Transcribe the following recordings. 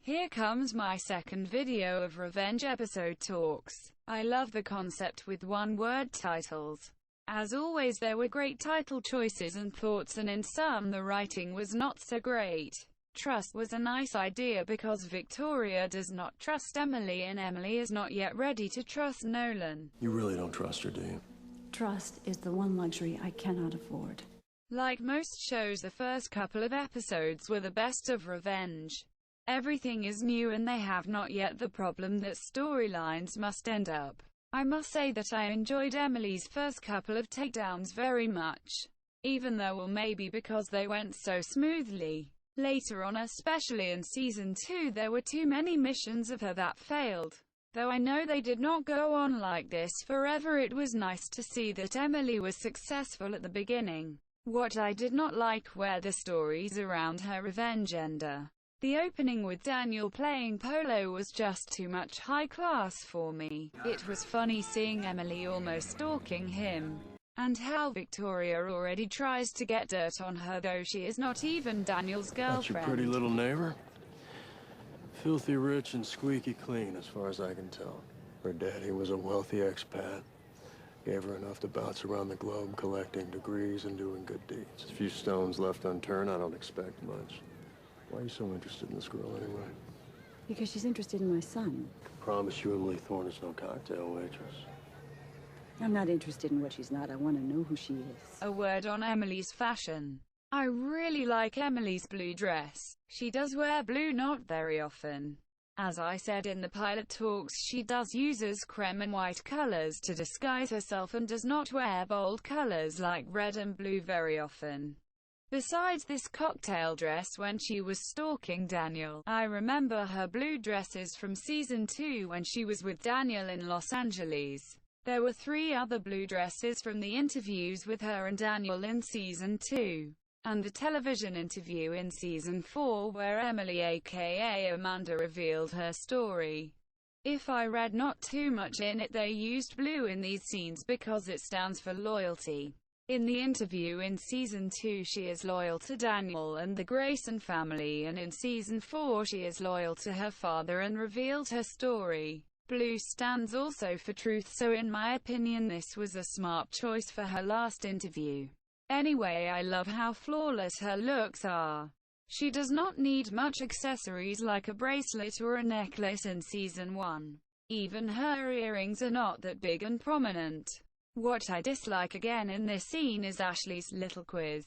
Here comes my second video of revenge episode talks. I love the concept with one-word titles. As always, there were great title choices and thoughts, and in some the writing was not so great. Trust was a nice idea because Victoria does not trust Emily and Emily is not yet ready to trust Nolan. You really don't trust her, do you? Trust is the one luxury I cannot afford. Like most shows, the first couple of episodes were the best of revenge. Everything is new and they have not yet the problem that storylines must end up. I must say that I enjoyed Emily's first couple of takedowns very much. Even though, or maybe because they went so smoothly. Later on, especially in season 2, there were too many missions of her that failed. Though I know they did not go on like this forever, it was nice to see that Emily was successful at the beginning. What I did not like were the stories around her revenge ender. The opening with Daniel playing polo was just too much high class for me. It was funny seeing Emily almost stalking him. And how Victoria already tries to get dirt on her, though she is not even Daniel's girlfriend. That's your pretty little neighbor? Filthy rich and squeaky clean, as far as I can tell. Her daddy was a wealthy expat. Gave her enough to bounce around the globe collecting degrees and doing good deeds. A few stones left unturned, I don't expect much. Why are you so interested in this girl anyway? Because she's interested in my son. I promise you Emily Thorne is no cocktail waitress. I'm not interested in what she's not. I want to know who she is. A word on Emily's fashion. I really like Emily's blue dress. She does wear blue not very often. As I said in the pilot talks, she does uses creme and white colors to disguise herself and does not wear bold colors like red and blue very often. Besides this cocktail dress when she was stalking Daniel, I remember her blue dresses from season 2 when she was with Daniel in Los Angeles. There were 3 other blue dresses from the interviews with her and Daniel in season 2. And the television interview in season 4 where Emily aka Amanda revealed her story. If I read not too much in it, they used blue in these scenes because it stands for loyalty. In the interview in season 2 she is loyal to Daniel and the Grayson family, and in season 4 she is loyal to her father and revealed her story. Blue stands also for truth, so in my opinion this was a smart choice for her last interview. Anyway, I love how flawless her looks are. She does not need much accessories like a bracelet or a necklace in season 1. Even her earrings are not that big and prominent. What I dislike again in this scene is Ashley's little quiz.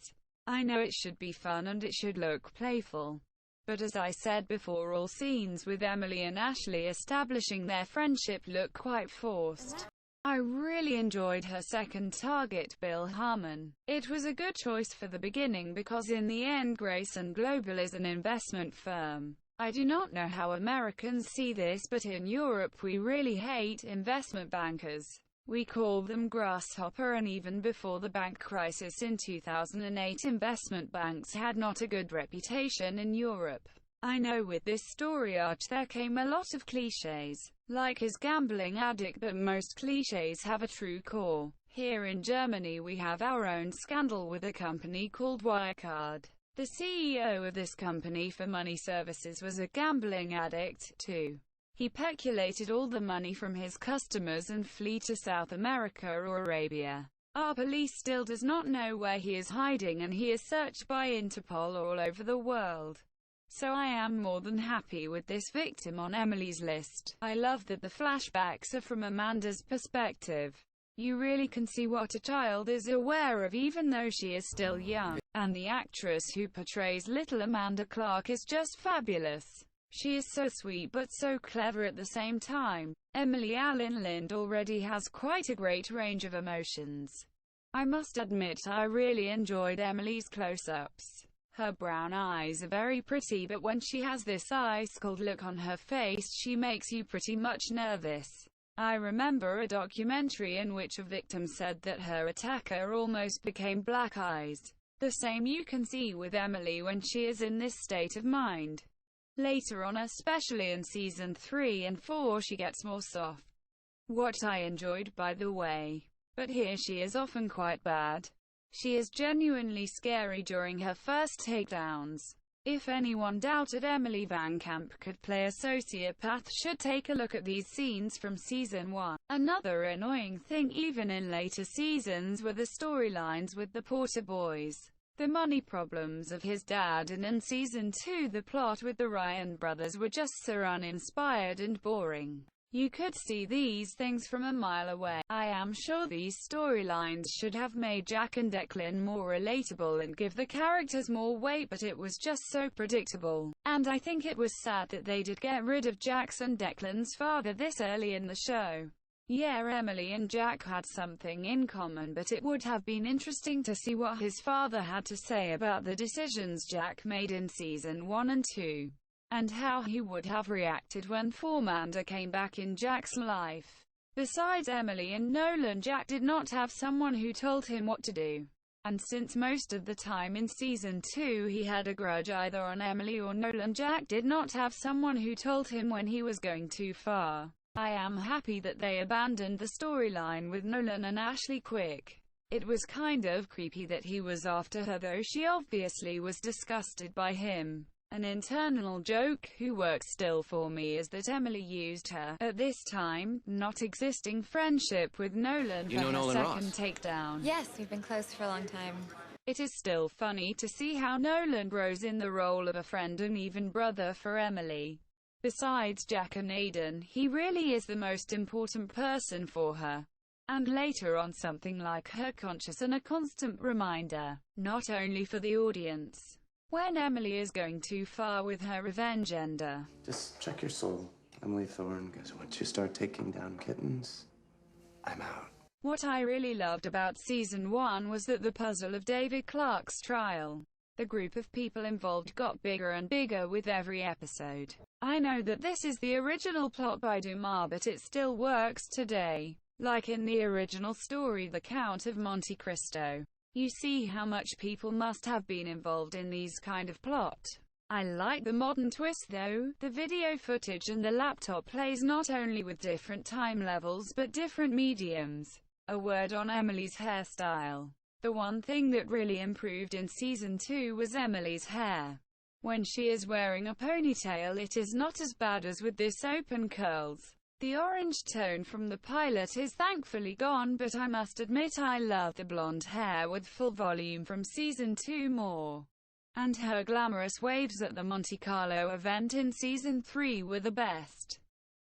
I know it should be fun and it should look playful. But as I said before, all scenes with Emily and Ashley establishing their friendship look quite forced. I really enjoyed her second target, Bill Harmon. It was a good choice for the beginning because in the end Grayson Global is an investment firm. I do not know how Americans see this, but in Europe we really hate investment bankers. We call them grasshopper, and even before the bank crisis in 2008 investment banks had not a good reputation in Europe. I know with this story arc there came a lot of clichés, like his gambling addict, but most clichés have a true core. Here in Germany we have our own scandal with a company called Wirecard. The CEO of this company for money services was a gambling addict, too. He peculated all the money from his customers and flee to South America or Arabia. Our police still does not know where he is hiding, and he is searched by Interpol all over the world. So I am more than happy with this victim on Emily's list. I love that the flashbacks are from Amanda's perspective. You really can see what a child is aware of even though she is still young. And the actress who portrays little Amanda Clarke is just fabulous. She is so sweet but so clever at the same time. Emily Allen Lind already has quite a great range of emotions. I must admit I really enjoyed Emily's close-ups. Her brown eyes are very pretty, but when she has this ice-cold look on her face she makes you pretty much nervous. I remember a documentary in which a victim said that her attacker almost became black eyes. The same you can see with Emily when she is in this state of mind. Later on, especially in season 3 and 4, she gets more soft. What I enjoyed, by the way. But here she is often quite bad. She is genuinely scary during her first takedowns. If anyone doubted Emily Van Camp could play a sociopath should take a look at these scenes from season 1. Another annoying thing even in later seasons were the storylines with the Porter boys, the money problems of his dad, and in season 2 the plot with the Ryan brothers were just so uninspired and boring. You could see these things from a mile away. I am sure these storylines should have made Jack and Declan more relatable and give the characters more weight, but it was just so predictable. And I think it was sad that they did get rid of Jack's and Declan's father this early in the show. Yeah, Emily and Jack had something in common, but it would have been interesting to see what his father had to say about the decisions Jack made in season 1 and 2. And how he would have reacted when Formander came back in Jack's life. Besides Emily and Nolan, Jack did not have someone who told him what to do. And since most of the time in season 2 he had a grudge either on Emily or Nolan, Jack did not have someone who told him when he was going too far. I am happy that they abandoned the storyline with Nolan and Ashley quick. It was kind of creepy that he was after her, though she obviously was disgusted by him. An internal joke who works still for me is that Emily used her, at this time, not existing friendship with Nolan for her second takedown. Yes, we've been close for a long time. It is still funny to see how Nolan grows in the role of a friend and even brother for Emily. Besides Jack and Aidan, he really is the most important person for her. And later on something like her conscious and a constant reminder, not only for the audience, when Emily is going too far with her revenge agenda. Just check your soul. Emily Thorne, guess once you start taking down kittens, I'm out. What I really loved about season 1 was that the puzzle of David Clarke's trial. The group of people involved got bigger and bigger with every episode. I know that this is the original plot by Dumas, but it still works today. Like in the original story The Count of Monte Cristo. You see how much people must have been involved in these kind of plot. I like the modern twist though. The video footage and the laptop plays not only with different time levels but different mediums. A word on Emily's hairstyle. The one thing that really improved in season 2 was Emily's hair. When she is wearing a ponytail it is not as bad as with this open curls. The orange tone from the pilot is thankfully gone, but I must admit I love the blonde hair with full volume from season 2 more. And her glamorous waves at the Monte Carlo event in season 3 were the best.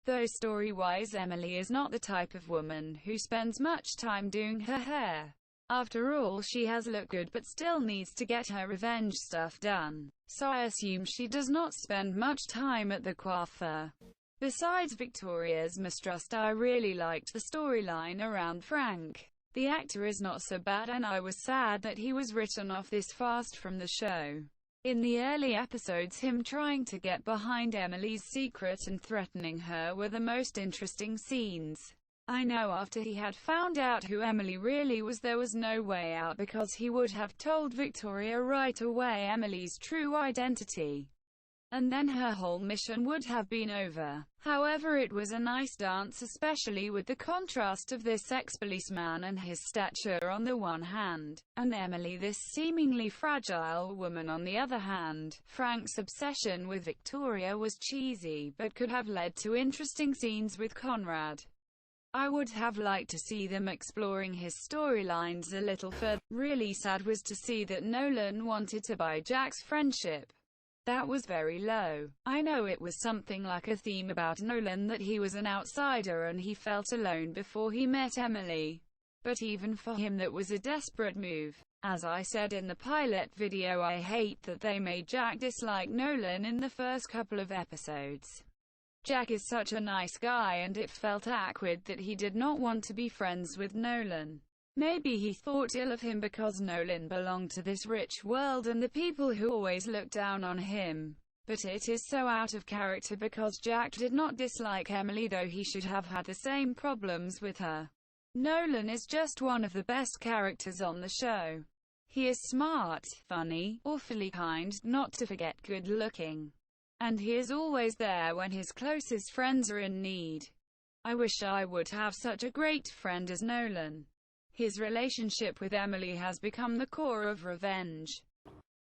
Though story-wise Emily is not the type of woman who spends much time doing her hair. After all, she has looked good but still needs to get her revenge stuff done. So I assume she does not spend much time at the coiffeur. Besides Victoria's mistrust, I really liked the storyline around Frank. The actor is not so bad and I was sad that he was written off this fast from the show. In the early episodes, him trying to get behind Emily's secret and threatening her were the most interesting scenes. I know after he had found out who Emily really was, there was no way out because he would have told Victoria right away Emily's true identity. And then her whole mission would have been over. However, it was a nice dance, especially with the contrast of this ex-policeman and his stature on the one hand, and Emily, this seemingly fragile woman, on the other hand. Frank's obsession with Victoria was cheesy, but could have led to interesting scenes with Conrad. I would have liked to see them exploring his storylines a little further. Really sad was to see that Nolan wanted to buy Jack's friendship. That was very low. I know it was something like a theme about Nolan that he was an outsider and he felt alone before he met Emily. But even for him that was a desperate move. As I said in the pilot video, I hate that they made Jack dislike Nolan in the first couple of episodes. Jack is such a nice guy and it felt awkward that he did not want to be friends with Nolan. Maybe he thought ill of him because Nolan belonged to this rich world and the people who always looked down on him. But it is so out of character because Jack did not dislike Emily, though he should have had the same problems with her. Nolan is just one of the best characters on the show. He is smart, funny, awfully kind, not to forget good looking. And he is always there when his closest friends are in need. I wish I would have such a great friend as Nolan. His relationship with Emily has become the core of Revenge.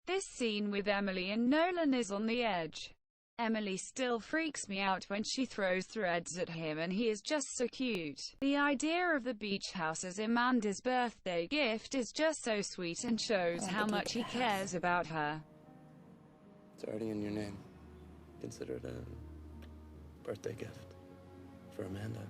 This scene with Emily and Nolan is on the edge. Emily still freaks me out when she throws threads at him, and he is just so cute. The idea of the beach house as Amanda's birthday gift is just so sweet and shows how much he cares about her. It's already in your name. Consider it a birthday gift for Amanda.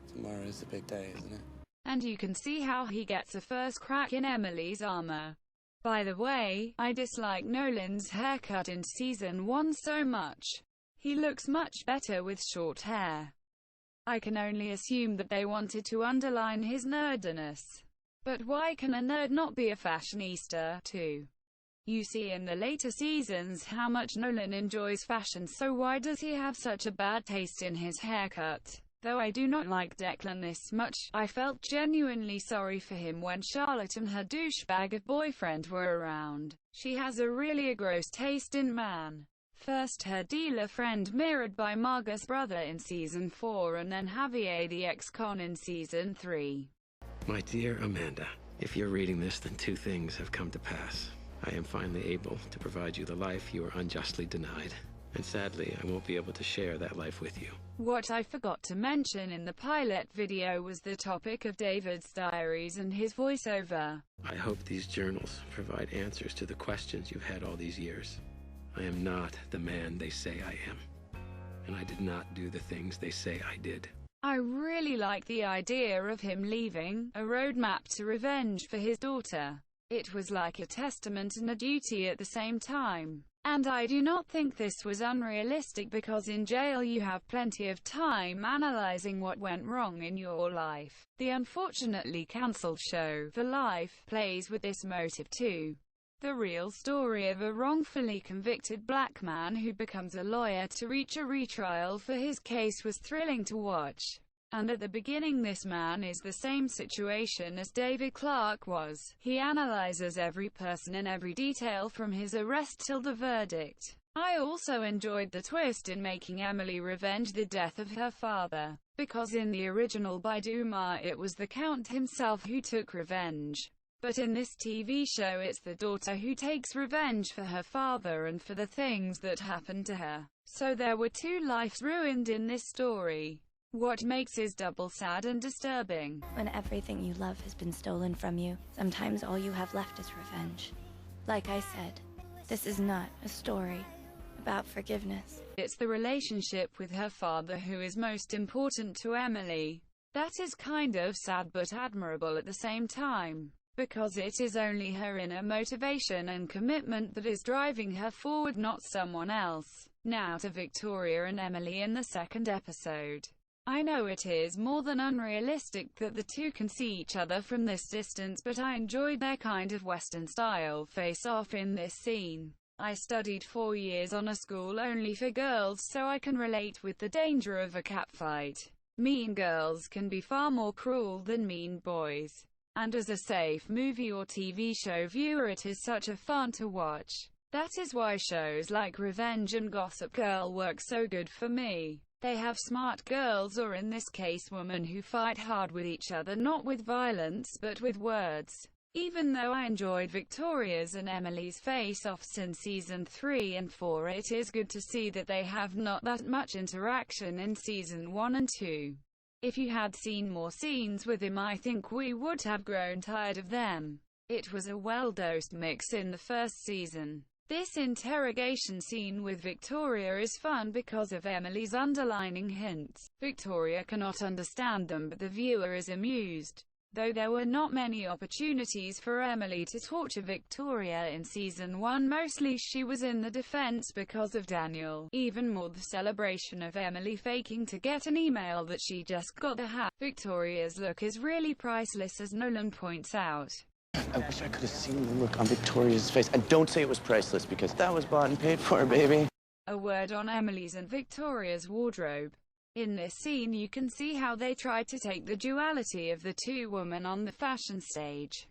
Tomorrow is the big day, isn't it? And you can see how he gets a first crack in Emily's armor. By the way, I dislike Nolan's haircut in season 1 so much. He looks much better with short hair. I can only assume that they wanted to underline his nerdiness. But why can a nerd not be a fashionista, too? You see in the later seasons how much Nolan enjoys fashion, so why does he have such a bad taste in his haircut? Though I do not like Declan this much, I felt genuinely sorry for him when Charlotte and her douchebag of boyfriend were around. She has a really gross taste in man. First her dealer friend mirrored by Margot's brother in season 4, and then Javier the ex-con in season 3. My dear Amanda, if you're reading this, then two things have come to pass. I am finally able to provide you the life you were unjustly denied. And sadly, I won't be able to share that life with you. What I forgot to mention in the pilot video was the topic of David's diaries and his voiceover. I hope these journals provide answers to the questions you've had all these years. I am not the man they say I am. And I did not do the things they say I did. I really like the idea of him leaving a roadmap to revenge for his daughter. It was like a testament and a duty at the same time. And I do not think this was unrealistic, because in jail you have plenty of time analyzing what went wrong in your life. The unfortunately cancelled show, For Life, plays with this motive too. The real story of a wrongfully convicted black man who becomes a lawyer to reach a retrial for his case was thrilling to watch. And at the beginning this man is the same situation as David Clarke was. He analyzes every person and every detail from his arrest till the verdict. I also enjoyed the twist in making Emily revenge the death of her father, because in the original by Dumas it was the Count himself who took revenge. But in this TV show it's the daughter who takes revenge for her father and for the things that happened to her. So there were two lives ruined in this story. What makes is double sad and disturbing. When everything you love has been stolen from you, sometimes all you have left is revenge. Like I said, this is not a story about forgiveness. It's the relationship with her father who is most important to Emily. That is kind of sad but admirable at the same time, because it is only her inner motivation and commitment that is driving her forward, not someone else. Now to Victoria and Emily in the second episode. I know it is more than unrealistic that the two can see each other from this distance, but I enjoyed their kind of Western-style face-off in this scene. I studied 4 years on a school only for girls, so I can relate with the danger of a catfight. Mean girls can be far more cruel than mean boys. And as a safe movie or TV show viewer it is such a fun to watch. That is why shows like Revenge and Gossip Girl work so good for me. They have smart girls, or in this case women, who fight hard with each other, not with violence but with words. Even though I enjoyed Victoria's and Emily's face-offs in season 3 and 4, it is good to see that they have not that much interaction in season 1 and 2. If you had seen more scenes with him I think we would have grown tired of them. It was a well-dosed mix in the first season. This interrogation scene with Victoria is fun because of Emily's underlining hints. Victoria cannot understand them, but the viewer is amused. Though there were not many opportunities for Emily to torture Victoria in season 1, mostly she was in the defense because of Daniel. Even more the celebration of Emily faking to get an email that she just got the hat. Victoria's look is really priceless, as Nolan points out. I wish I could have seen the look on Victoria's face. And don't say it was priceless, because that was bought and paid for, baby. A word on Emily's and Victoria's wardrobe. In this scene you can see how they tried to take the duality of the two women on the fashion stage.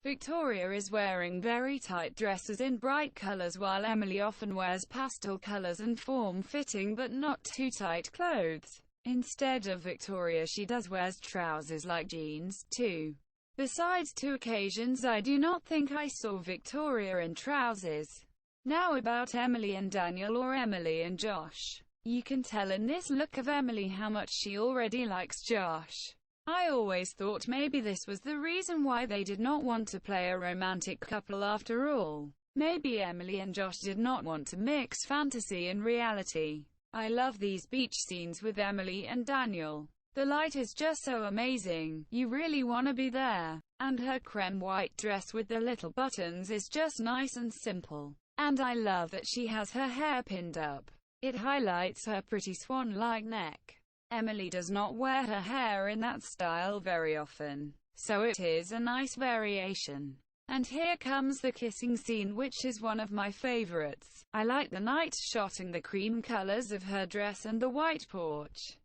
Victoria is wearing very tight dresses in bright colors, while Emily often wears pastel colors and form-fitting but not too tight clothes. Instead of Victoria she wears trousers like jeans, too. Besides 2 occasions I do not think I saw Victoria in trousers. Now about Emily and Daniel, or Emily and Josh. You can tell in this look of Emily how much she already likes Josh. I always thought maybe this was the reason why they did not want to play a romantic couple after all. Maybe Emily and Josh did not want to mix fantasy and reality. I love these beach scenes with Emily and Daniel. The light is just so amazing, you really want to be there. And her creme white dress with the little buttons is just nice and simple. And I love that she has her hair pinned up. It highlights her pretty swan-like neck. Emily does not wear her hair in that style very often, so it is a nice variation. And here comes the kissing scene, which is one of my favorites. I like the night shot and the cream colors of her dress and the white porch.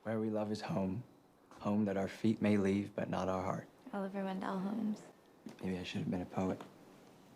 Where we love is home. Home that our feet may leave, but not our heart. Oliver Wendell Holmes. Maybe I should have been a poet.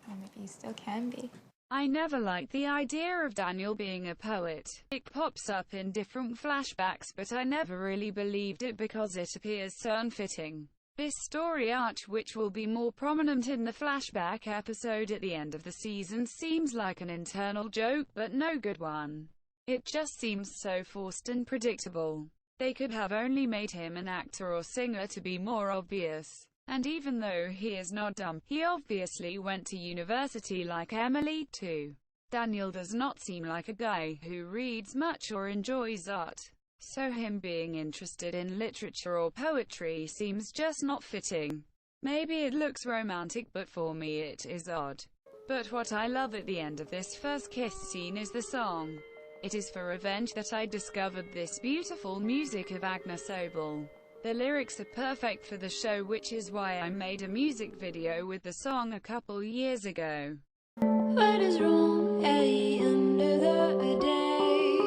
Or maybe you still can be. I never liked the idea of Daniel being a poet. It pops up in different flashbacks, but I never really believed it because it appears so unfitting. This story arc, which will be more prominent in the flashback episode at the end of the season, seems like an internal joke, but no good one. It just seems so forced and predictable. They could have only made him an actor or singer to be more obvious. And even though he is not dumb, he obviously went to university like Emily too. Daniel does not seem like a guy who reads much or enjoys art. So him being interested in literature or poetry seems just not fitting. Maybe it looks romantic, but for me it is odd. But what I love at the end of this first kiss scene is the song. It is for revenge that I discovered this beautiful music of Agnes Obel. The lyrics are perfect for the show, which is why I made a music video with the song a couple years ago. What is wrong at the end of the day?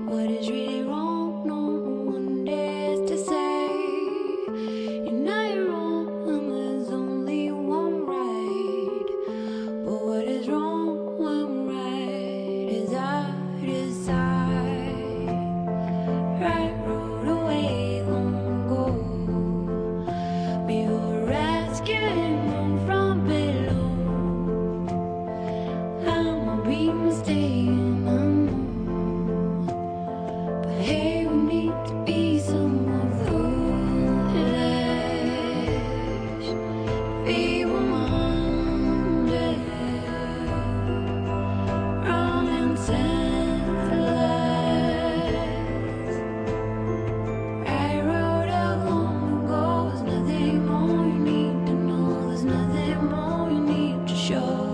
What is really wrong? No one dares to say. You're not wrong, and there's only one right. But what is wrong when right is I decide. Right road away long ago. Before rescuing from below. I'm be mistaken, I know. But hey, we need to be somewhat foolish. Feeble minded, wrong and senseless. Right road out long ago. There's nothing more you need to know. There's nothing more you need to show.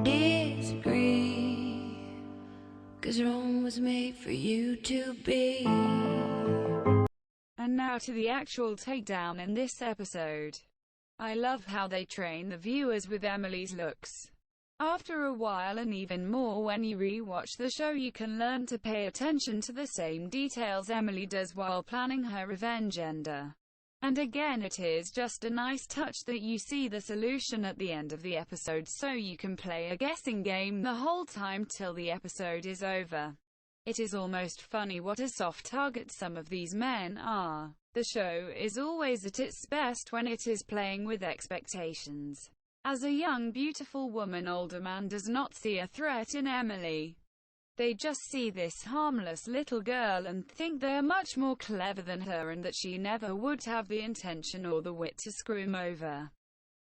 Disagree, 'cause Rome was made for you to be. And now to the actual takedown in this episode. I love how they train the viewers with Emily's looks. After a while, and even more when you re-watch the show, you can learn to pay attention to the same details Emily does while planning her revenge agenda. And again, it is just a nice touch that you see the solution at the end of the episode, so you can play a guessing game the whole time till the episode is over. It is almost funny what a soft target some of these men are. The show is always at its best when it is playing with expectations. As a young, beautiful woman, older man does not see a threat in Emily. They just see this harmless little girl and think they're much more clever than her and that she never would have the intention or the wit to screw him over.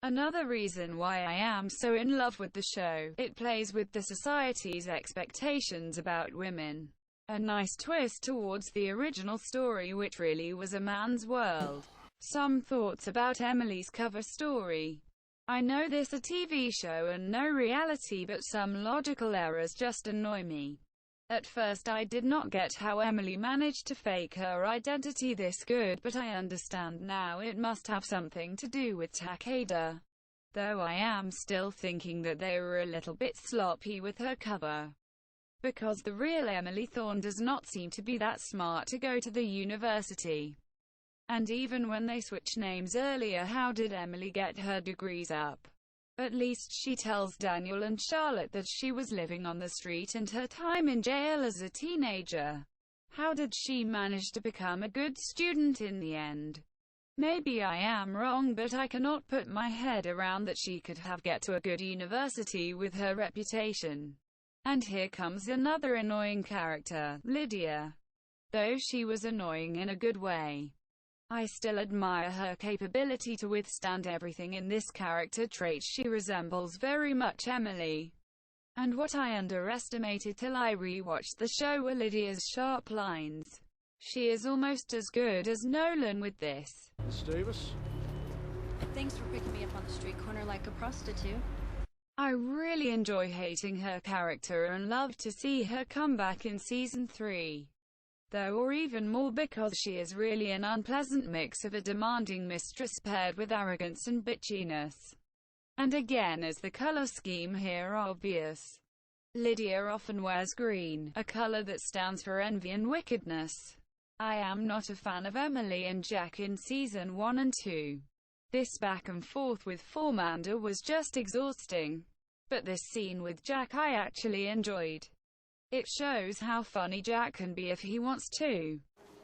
Another reason why I am so in love with the show, it plays with the society's expectations about women. A nice twist towards the original story, which really was a man's world. Some thoughts about Emily's cover story. I know this a TV show and no reality, but some logical errors just annoy me. At first I did not get how Emily managed to fake her identity this good, but I understand now it must have something to do with Takeda. Though I am still thinking that they were a little bit sloppy with her cover. Because the real Emily Thorne does not seem to be that smart to go to the university. And even when they switched names earlier, how did Emily get her degrees up? At least she tells Daniel and Charlotte that she was living on the street and her time in jail as a teenager. How did she manage to become a good student in the end? Maybe I am wrong, but I cannot put my head around that she could have get to a good university with her reputation. And here comes another annoying character, Lydia. Though she was annoying in a good way, I still admire her capability to withstand everything in this character trait. She resembles very much Emily. And what I underestimated till I rewatched the show were Lydia's sharp lines. She is almost as good as Nolan with this. Miss Davis? Thanks for picking me up on the street corner like a prostitute. I really enjoy hating her character and love to see her come back in season 3. Though, or even more, because she is really an unpleasant mix of a demanding mistress paired with arrogance and bitchiness. And again, is the color scheme here obvious? Lydia often wears green, a color that stands for envy and wickedness. I am not a fan of Emily and Jack in season 1 and 2. This back and forth with Amanda was just exhausting. But this scene with Jack I actually enjoyed. It shows how funny Jack can be if he wants to.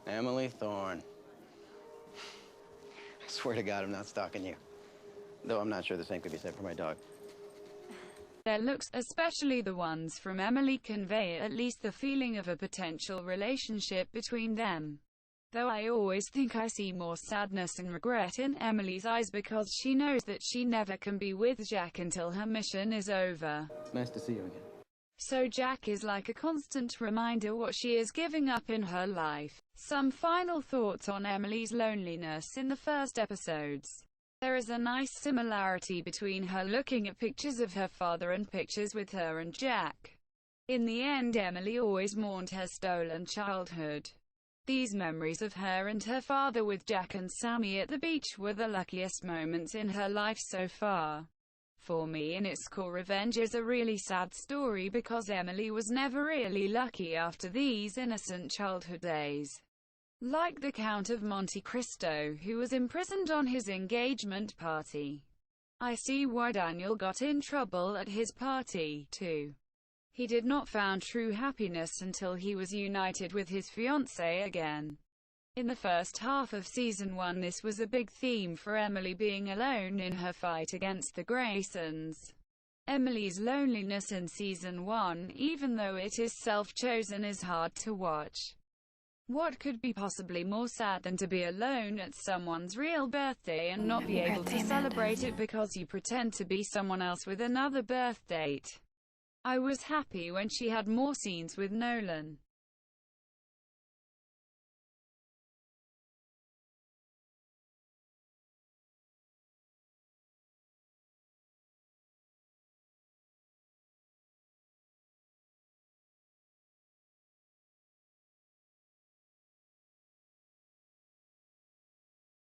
Emily Thorne. I swear to God I'm not stalking you. Though I'm not sure the same could be said for my dog. Their looks, especially the ones from Emily, convey at least the feeling of a potential relationship between them. Though I always think I see more sadness and regret in Emily's eyes because she knows that she never can be with Jack until her mission is over. Nice to see you again. So Jack is like a constant reminder what she is giving up in her life. Some final thoughts on Emily's loneliness in the first episodes. There is a nice similarity between her looking at pictures of her father and pictures with her and Jack. In the end, Emily always mourned her stolen childhood. These memories of her and her father with Jack and Sammy at the beach were the luckiest moments in her life so far. For me, in its core, revenge is a really sad story because Emily was never really lucky after these innocent childhood days. Like the Count of Monte Cristo, who was imprisoned on his engagement party. I see why Daniel got in trouble at his party, too. He did not find true happiness until he was united with his fiancée again. In the first half of season 1, this was a big theme for Emily, being alone in her fight against the Graysons. Emily's loneliness in season 1, even though it is self-chosen, is hard to watch. What could be possibly more sad than to be alone at someone's real birthday and not be able to celebrate it because you pretend to be someone else with another birth date? I was happy when she had more scenes with Nolan.